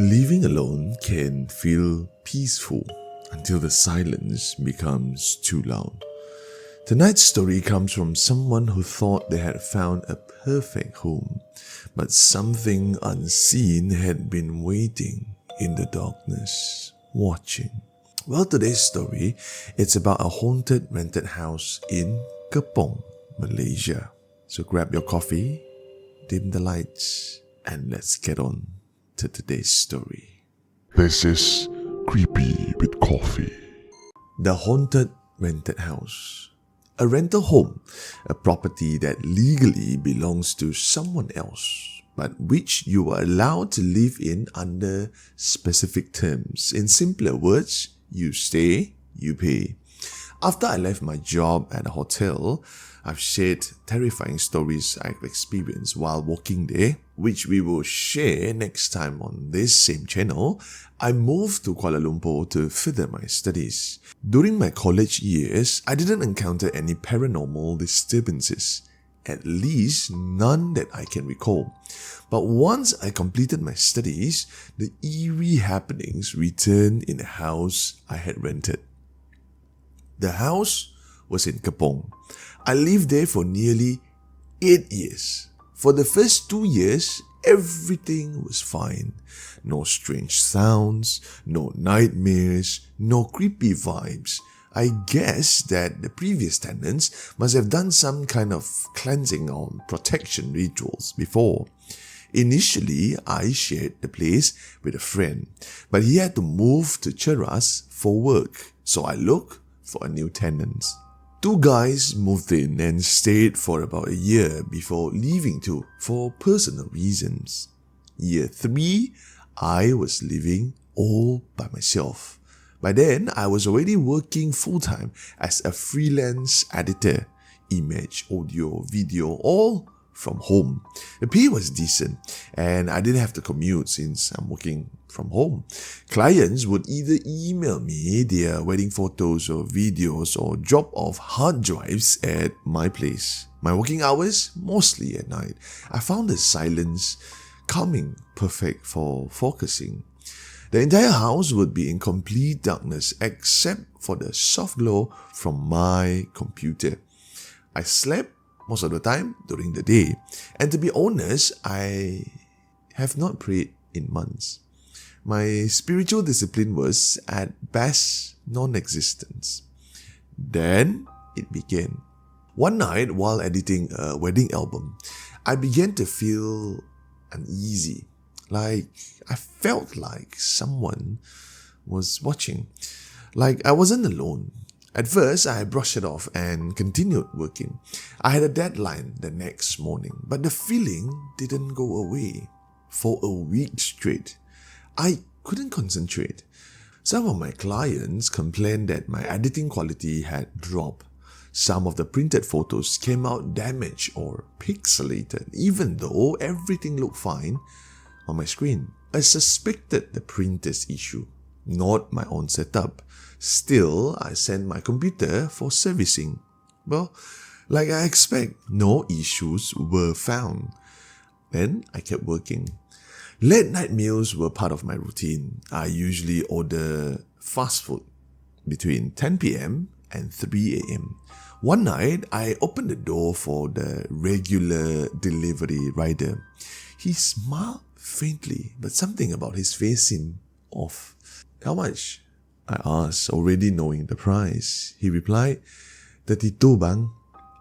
Living alone can feel peaceful until the silence becomes too loud. Tonight's story comes from someone who thought they had found a perfect home, but something unseen had been waiting in the darkness, watching. Well, today's story, it's about a haunted rented house in Kepong, Malaysia. So grab your coffee, dim the lights, and let's get on to today's story. This is Creepy with Coffee. The haunted rented house. A rental home, a property that legally belongs to someone else, but which you are allowed to live in under specific terms. In simpler words, you stay, you pay. After I left my job at a hotel, I've shared terrifying stories I've experienced while working there, which we will share next time on this same channel. I moved to Kuala Lumpur to further my studies. During my college years, I didn't encounter any paranormal disturbances, at least none that I can recall. But once I completed my studies, the eerie happenings returned in the house I had rented. The house was in Kepong. I lived there for nearly 8 years. For the first 2 years, everything was fine. No strange sounds, no nightmares, no creepy vibes. I guess that the previous tenants must have done some kind of cleansing or protection rituals before. Initially, I shared the place with a friend, but he had to move to Cheras for work, so I looked for a new tenant. 2 guys moved in and stayed for about a year before leaving too, for personal reasons. Year 3, I was living all by myself. By then, I was already working full-time as a freelance editor, image, audio, video, all from home. The pay was decent and I didn't have to commute since I'm working from home. Clients would either email me their wedding photos or videos or drop off hard drives at my place. My working hours, mostly at night. I found the silence calming, perfect for focusing. The entire house would be in complete darkness except for the soft glow from my computer. I slept most of the time during the day. And to be honest, I have not prayed in months. My spiritual discipline was at best non-existent. Then it began. One night while editing a wedding album, I began to feel uneasy. I felt like someone was watching. Like I wasn't alone. At first, I brushed it off and continued working. I had a deadline the next morning, but the feeling didn't go away. For a week straight, I couldn't concentrate. Some of my clients complained that my editing quality had dropped. Some of the printed photos came out damaged or pixelated, even though everything looked fine on my screen. I suspected the printer's issue, not my own setup. Still, I sent my computer for servicing. Well, like I expect, no issues were found. Then I kept working. Late night meals were part of my routine. I usually order fast food between 10 p.m. and 3 a.m. One night, I opened the door for the regular delivery rider. He smiled faintly, but something about his face seemed off. How much? I asked, already knowing the price. He replied, 32 bang.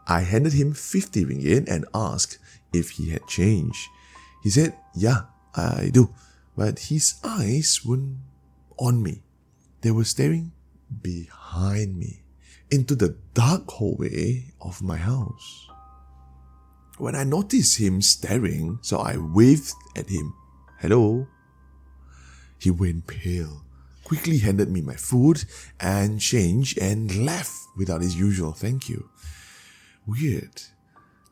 I handed him 50 ringgit and asked if he had change. He said, yeah, I do. But his eyes weren't on me. They were staring behind me into the dark hallway of my house. When I noticed him staring, so I waved at him. Hello? He went pale, quickly handed me my food and change and left without his usual thank you. Weird.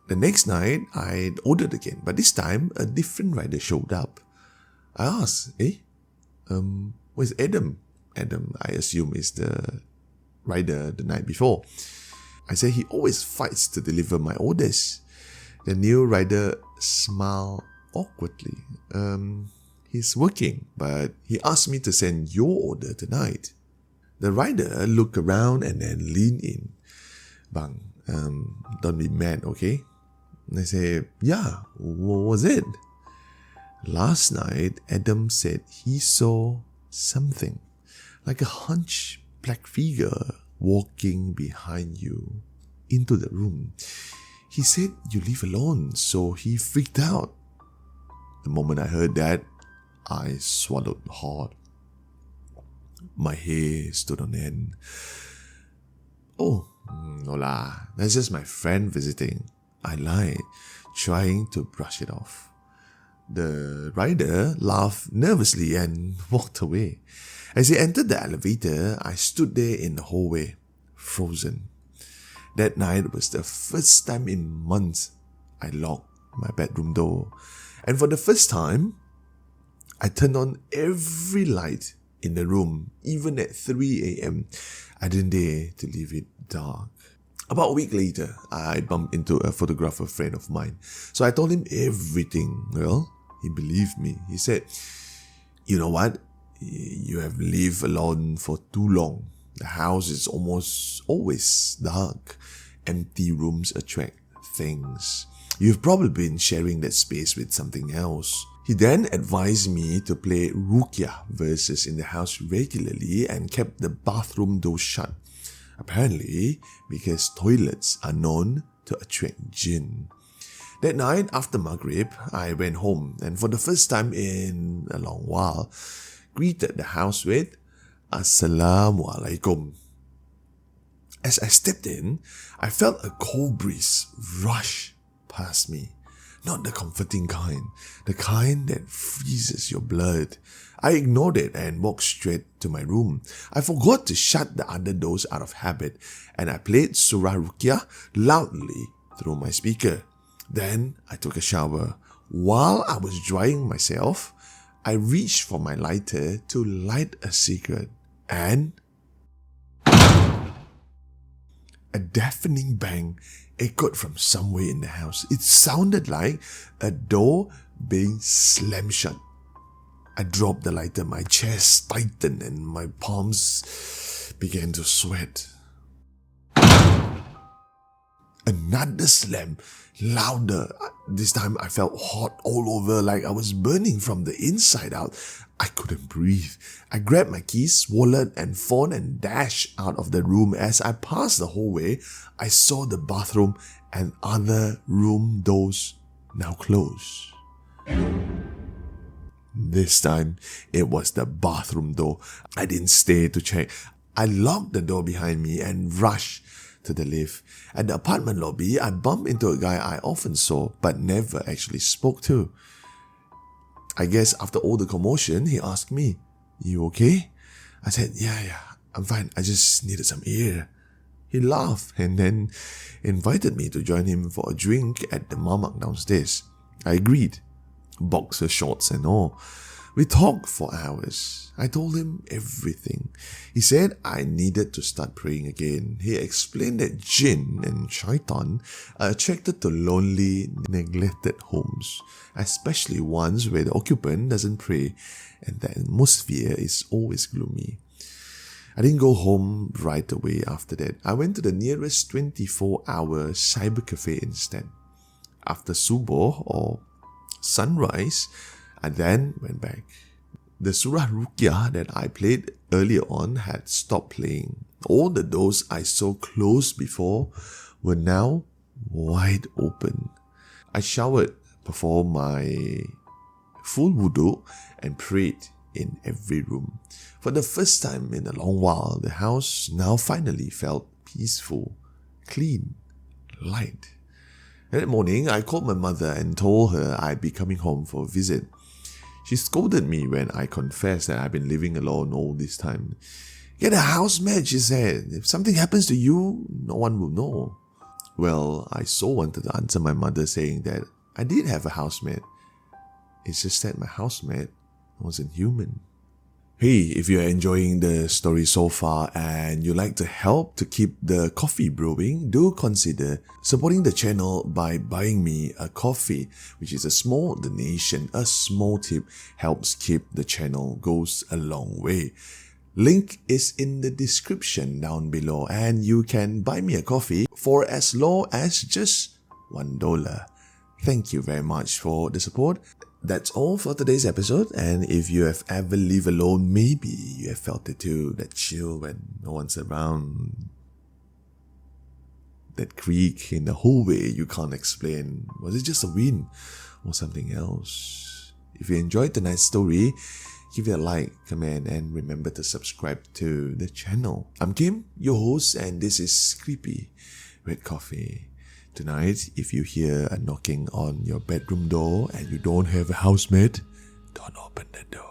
The next night, I ordered again, but this time a different rider showed up. I asked, where's Adam? Adam, I assume, is the rider the night before. I said he always fights to deliver my orders. The new rider smiled awkwardly. he's working, but he asked me to send your order tonight. The rider looked around and then leaned in. Bang, don't be mad, okay? And I said, yeah, what was it? Last night, Adam said he saw something, like a hunched black figure walking behind you into the room. He said you live alone, so he freaked out. The moment I heard that, I swallowed hard. My hair stood on end. Oh, no lah, that's just my friend visiting. I lied, trying to brush it off. The rider laughed nervously and walked away. As he entered the elevator, I stood there in the hallway, frozen. That night was the first time in months I locked my bedroom door. And for the first time, I turned on every light in the room, even at 3 a.m. I didn't dare to leave it dark. About a week later, I bumped into a photographer friend of mine. So I told him everything. Well, he believed me. He said, you know what? You have lived alone for too long. The house is almost always dark. Empty rooms attract things. You've probably been sharing that space with something else. He then advised me to play Ruqyah verses in the house regularly and kept the bathroom door shut. Apparently, because toilets are known to attract jinn. That night after Maghrib, I went home and for the first time in a long while, greeted the house with Assalamualaikum. As I stepped in, I felt a cold breeze rush past me. Not the comforting kind, the kind that freezes your blood. I ignored it and walked straight to my room. I forgot to shut the other doors out of habit, and I played Surah Ruqyah loudly through my speaker. Then I took a shower. While I was drying myself, I reached for my lighter to light a cigarette, and a deafening bang echoed from somewhere in the house. It sounded like a door being slammed shut. I dropped the lighter, my chest tightened and my palms began to sweat. Another slam, louder. This time I felt hot all over, like I was burning from the inside out. I couldn't breathe. I grabbed my keys, wallet and phone and dashed out of the room. As I passed the hallway, I saw the bathroom and other room doors now closed. This time, it was the bathroom door. I didn't stay to check. I locked the door behind me and rushed to the lift. At the apartment lobby, I bumped into a guy I often saw but never actually spoke to. I guess after all the commotion, he asked me, "You okay?" I said, Yeah, I'm fine. I just needed some air. He laughed and then invited me to join him for a drink at the mamak downstairs. I agreed, boxer shorts and all. We talked for hours. I told him everything. He said I needed to start praying again. He explained that jinn and shaitan are attracted to lonely, neglected homes, especially ones where the occupant doesn't pray and the atmosphere is always gloomy. I didn't go home right away after that. I went to the nearest 24-hour cyber cafe instead. After subuh or sunrise, I then went back. The Surah Ruqyah that I played earlier on had stopped playing. All the doors I saw closed before were now wide open. I showered, performed my full wudu and prayed in every room. For the first time in a long while, the house now finally felt peaceful, clean, light. That morning, I called my mother and told her I'd be coming home for a visit. She scolded me when I confessed that I've been living alone all this time. "Get a housemate," she said. "If something happens to you, no one will know." Well, I so wanted to answer my mother saying that I did have a housemate. It's just that my housemate wasn't human. Hey, if you're enjoying the story so far and you like to help to keep the coffee brewing, do consider supporting the channel by buying me a coffee, which is a small donation. A small tip helps keep the channel goes a long way. Link is in the description down below and you can buy me a coffee for as low as just $1. Thank you very much for the support. That's all for today's episode, and if you have ever lived alone, maybe you have felt it too, that chill when no one's around, that creak in the hallway you can't explain. Was it just a wind or something else? If you enjoyed tonight's story, give it a like, comment, and remember to subscribe to the channel. I'm Kim, your host, and this is Creepy with Coffee. Tonight, if you hear a knocking on your bedroom door and you don't have a housemate, don't open the door.